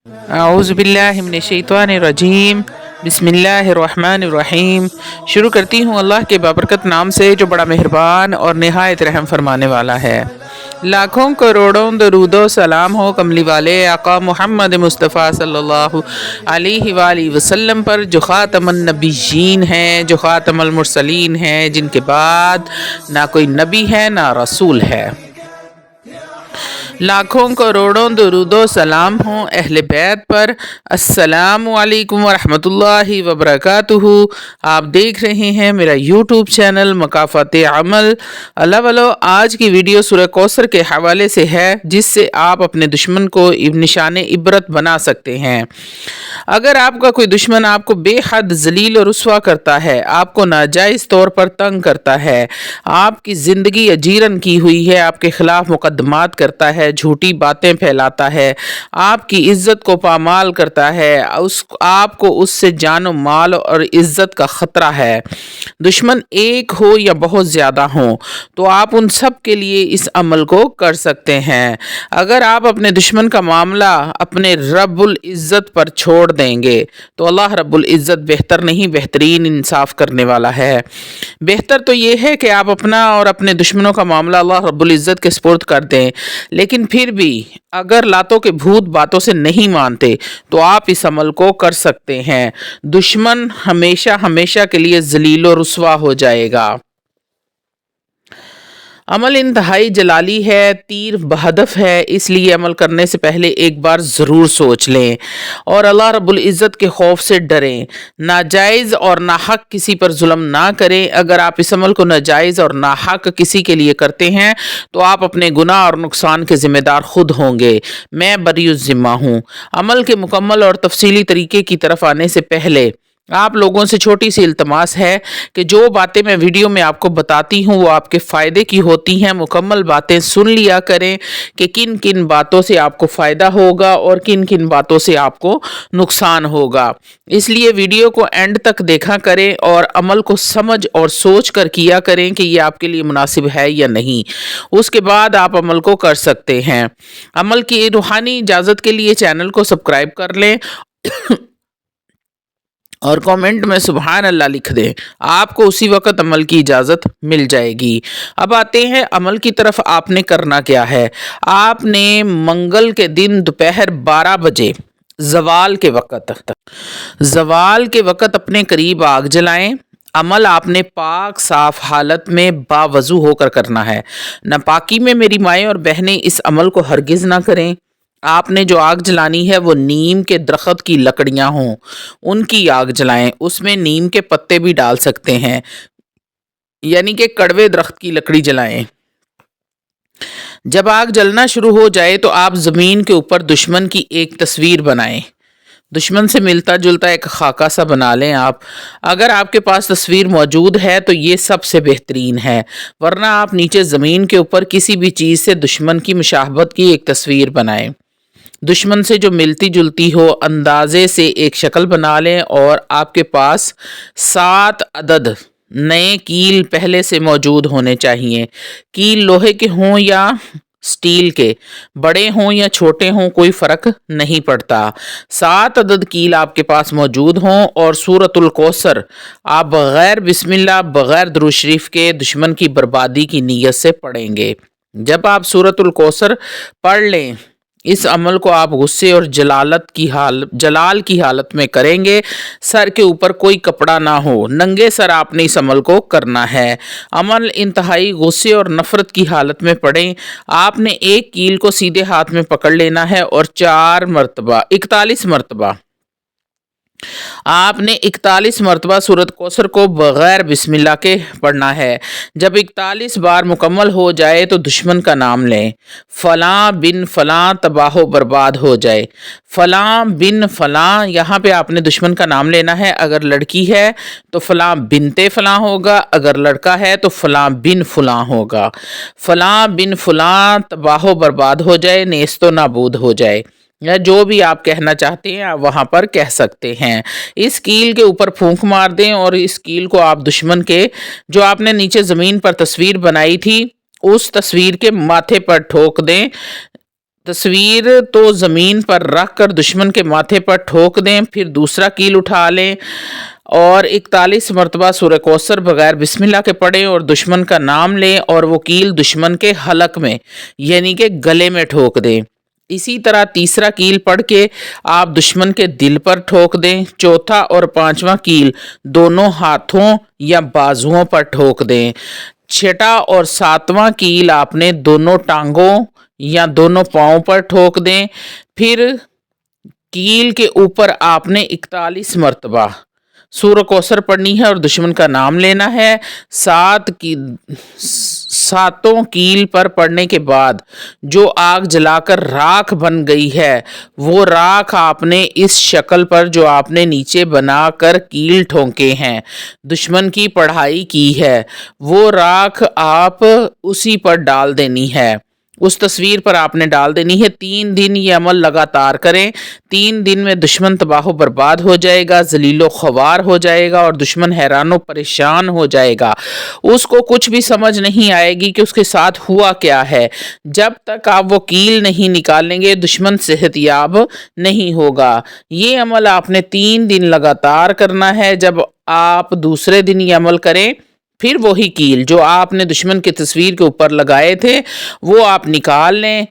औज़ुबिल्लाहिमिनश्शैतानिर्रजीम बिस्मिल्लाहिर्रहमानिर्रहीम। शुरू करती हूँ अल्लाह के बाबरकत नाम से जो बड़ा मेहरबान और निहायत रहम फरमाने वाला है। लाखों करोड़ों दरूदो सलाम हो कमली वाले आका मोहम्मद मुस्तफ़ा सल्लल्लाहु अलैहि वसल्लम पर, जो ख़ातमुन नबिय्यीन हैं, जो ख़ातमुल मुरसलीन हैं, जिनके बाद ना कोई नबी है ना रसूल है। लाखों करोड़ों दरूदो सलाम हों अहले बैत पर। अस्सलामु अलैकुम वरहमतुल्लाहि वबरकातुहू। आप देख रहे हैं मेरा यूट्यूब चैनल मकाफ़ात अमल। अल्लाह वालो, आज की वीडियो सूरह कौसर के हवाले से है, जिससे आप अपने दुश्मन को निशान इबरत बना सकते हैं। अगर आपका कोई दुश्मन आपको बेहद जलील और रुस्वा करता है, आपको नाजायज़ तौर पर तंग करता है, आपकी ज़िंदगी अजीरन की हुई है, आपके ख़िलाफ़ मुकदमात करता है, झूठी बातें फैलाता है, आपकी इज़्ज़त को पामाल करता है, आपको उससे जान माल और इज़्ज़त का ख़तरा है, दुश्मन एक हो या बहुत ज़्यादा हो, तो आप उन सब के लिए इस अमल को कर सकते हैं। अगर आप अपने दुश्मन का मामला अपने रब्बुल इज़्ज़त पर छोड़ देंगे तो अल्लाह रब्बुल इज़्ज़त बेहतर नहीं, बेहतरीन इंसाफ करने वाला है। बेहतर तो ये है कि आप अपना और अपने दुश्मनों का मामला अल्लाह रब्बुल इज़्ज़त के सुपुर्द कर दें, लेकिन फिर भी अगर लातों के भूत बातों से नहीं मानते तो आप इस अमल को कर सकते हैं। दुश्मन हमेशा हमेशा के लिए जलील और रुस्वा हो जाएगा। अमल इंतहाई जलाली है, तीर बहदफ है, इसलिए अमल करने से पहले एक बार ज़रूर सोच लें और अल्लाह रब्बुल इज़्ज़त के खौफ से डरें। नाजायज़ और नाहक किसी पर जुल्म ना करें। अगर आप इस अमल को नाजायज़ और नाहक किसी के लिए करते हैं तो आप अपने गुनाह और नुकसान के ज़िम्मेदार खुद होंगे। मैं बरीउज़ ज़िम्मा हूँ। अमल के मुकम्मल और तफसीली तरीके की तरफ आने से पहले आप लोगों से छोटी सी इल्तमास है कि जो बातें मैं वीडियो में आपको बताती हूँ वो आपके फ़ायदे की होती हैं। मुकम्मल बातें सुन लिया करें कि किन किन बातों से आपको फ़ायदा होगा और किन किन बातों से आपको नुकसान होगा। इसलिए वीडियो को एंड तक देखा करें और अमल को समझ और सोच कर किया करें कि ये आपके लिए मुनासिब है या नहीं। उसके बाद आप अमल को कर सकते हैं। अमल की रूहानी इजाज़त के लिए चैनल को सब्सक्राइब कर लें और कमेंट में सुभान अल्लाह लिख दें। आपको उसी वक्त अमल की इजाज़त मिल जाएगी। अब आते हैं अमल की तरफ। आपने करना क्या है। आपने मंगल के दिन दोपहर 12 बजे ज़वाल के वक़्त अपने करीब आग जलाएं। अमल आपने पाक साफ हालत में बावज़ू होकर करना है। नापाकी में मेरी माएँ और बहनें इस अमल को हरगिज़ ना करें। आपने जो आग जलानी है वो नीम के दरख्त की लकड़ियां हों, उनकी आग जलाएं। उसमें नीम के पत्ते भी डाल सकते हैं, यानी कि कड़वे दरख्त की लकड़ी जलाएं। जब आग जलना शुरू हो जाए तो आप ज़मीन के ऊपर दुश्मन की एक तस्वीर बनाएं। दुश्मन से मिलता जुलता एक खाका सा बना लें आप। अगर आपके पास तस्वीर मौजूद है तो ये सबसे बेहतरीन है, वरना आप नीचे ज़मीन के ऊपर किसी भी चीज़ से दुश्मन की मुशाहबत की एक तस्वीर बनाएं। दुश्मन से जो मिलती जुलती हो अंदाजे से एक शक्ल बना लें और आपके पास 7 अदद नए कील पहले से मौजूद होने चाहिए। कील लोहे के हों या स्टील के, बड़े हों या छोटे हों, कोई फ़र्क नहीं पड़ता। 7 अदद कील आपके पास मौजूद हों और सूरतुल कौसर आप बग़ैर बिस्मिल्लाह, बग़ैर दुरूद शरीफ के दुश्मन की बर्बादी की नीयत से पढ़ेंगे। जब आप सूरतुल कौसर पढ़ लें, इस अमल को आप गुस्से और जलाल की हालत में करेंगे। सर के ऊपर कोई कपड़ा ना हो, नंगे सर आपने इस अमल को करना है। अमल इंतहाई गुस्से और नफ़रत की हालत में पढ़ें। आपने एक कील को सीधे हाथ में पकड़ लेना है और 41 मरतबा आपने 41 मरतबा सूरत कौसर को बग़ैर बिस्मिल्लाह के पढ़ना है। जब 41 बार मुकम्मल हो जाए तो दुश्मन का नाम लें। फ़लाँ बिन फ़लाँ तबाह बर्बाद हो जाए। फ़लाँ बिन फ़लाँ, यहाँ पे आपने दुश्मन का नाम लेना है। अगर लड़की है तो फ़लाँ बिनते फ़लाँ होगा, अगर लड़का है तो फ़लाँ बिन फ़लाँ होगा। फ़लाँ बिन फ़लाँ तबाह बर्बाद हो जाए, नेस्तो नाबूद हो जाए, या जो भी आप कहना चाहते हैं आप वहाँ पर कह सकते हैं। इस कील के ऊपर फूंक मार दें और इस कील को आप दुश्मन के, जो आपने नीचे ज़मीन पर तस्वीर बनाई थी, उस तस्वीर के माथे पर ठोक दें। तस्वीर तो ज़मीन पर रख कर दुश्मन के माथे पर ठोक दें, फिर दूसरा कील उठा लें और 41 मरतबा सूरह कौसर बगैर बिस्मिल्लाह के पढ़ें और दुश्मन का नाम लें और वो कील दुश्मन के हलक में यानी कि गले में ठोक दें। इसी तरह तीसरा कील पढ़ के आप दुश्मन के दिल पर ठोक दें। चौथा और पांचवा कील दोनों हाथों या बाजुओं पर ठोक दें। छठा और सातवां कील आपने दोनों टांगों या दोनों पाँव पर ठोक दें। फिर कील के ऊपर आपने 41 मरतबा सूरह कौसर पढ़नी है और दुश्मन का नाम लेना है। सातों कील पर पड़ने के बाद जो आग जलाकर राख बन गई है वो राख आपने इस शक्ल पर जो आपने नीचे बनाकर कील ठोंके हैं दुश्मन की पढ़ाई की है वो राख आप उसी पर डाल देनी है, उस तस्वीर पर आपने डाल देनी है। 3 दिन ये अमल लगातार करें। 3 दिन में दुश्मन तबाह बर्बाद हो जाएगा, जलीलो ख्वार हो जाएगा और दुश्मन हैरानो परेशान हो जाएगा। उसको कुछ भी समझ नहीं आएगी कि उसके साथ हुआ क्या है। जब तक आप वो कील नहीं निकालेंगे दुश्मन सेहतयाब नहीं होगा। ये अमल आपने 3 दिन लगातार करना है। जब आप दूसरे दिन ये अमल करें फिर वही कील जो आपने दुश्मन की तस्वीर के ऊपर लगाए थे वो आप निकाल लें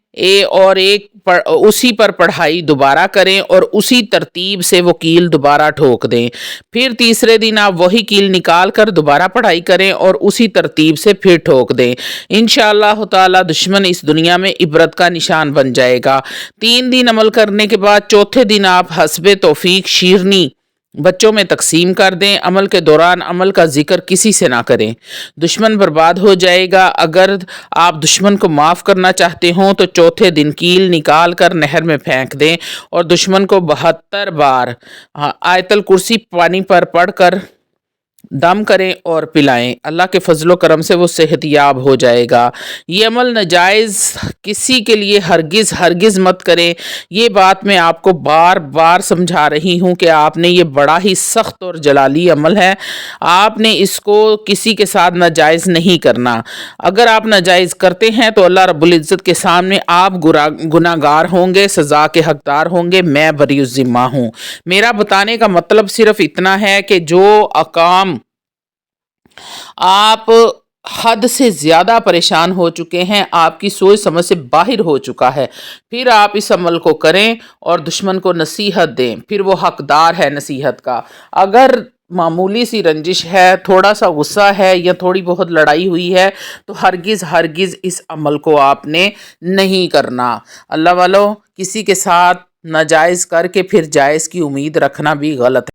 उसी पर पढ़ाई दोबारा करें और उसी तरतीब से वो कील दोबारा ठोक दें। फिर तीसरे दिन आप वही कील निकाल कर दोबारा पढ़ाई करें और उसी तरतीब से फिर ठोक दें। इंशाअल्लाह ताला दुश्मन इस दुनिया में इबरत का निशान बन जाएगा। 3 दिन अमल करने के बाद चौथे दिन आप हस्बे तौफीक शीरनी बच्चों में तकसीम कर दें। अमल के दौरान अमल का जिक्र किसी से ना करें, दुश्मन बर्बाद हो जाएगा। अगर आप दुश्मन को माफ़ करना चाहते हो तो चौथे दिन कील निकाल कर नहर में फेंक दें और दुश्मन को 72 बार आयतल कुर्सी पानी पर पढ़ कर दम करें और पिलाएं। अल्लाह के फजलो करम से वो सेहतयाब हो जाएगा। ये अमल नाजायज़ किसी के लिए हरगिज़ मत करें। ये बात मैं आपको बार बार समझा रही हूँ कि आपने ये बड़ा ही सख्त और जलाली अमल है, आपने इसको किसी के साथ नाजायज़ नहीं करना। अगर आप नाजायज़ करते हैं तो अल्लाह रब्बुल इज़्ज़त के सामने आप गुनाहगार होंगे, सज़ा के हकदार होंगे। मैं बरीउज़ ज़िम्मा हूँ। मेरा बताने का मतलब सिर्फ इतना है कि जो अकाम आप हद से ज़्यादा परेशान हो चुके हैं, आपकी सोच समझ से बाहर हो चुका है, फिर आप इस अमल को करें और दुश्मन को नसीहत दें, फिर वो हकदार है नसीहत का। अगर मामूली सी रंजिश है, थोड़ा सा गुस्सा है या थोड़ी बहुत लड़ाई हुई है तो हरगिज़ इस अमल को आपने नहीं करना। अल्लाह वालों, किसी के साथ नाजायज़ करके फिर जायज़ की उम्मीद रखना भी गलत है।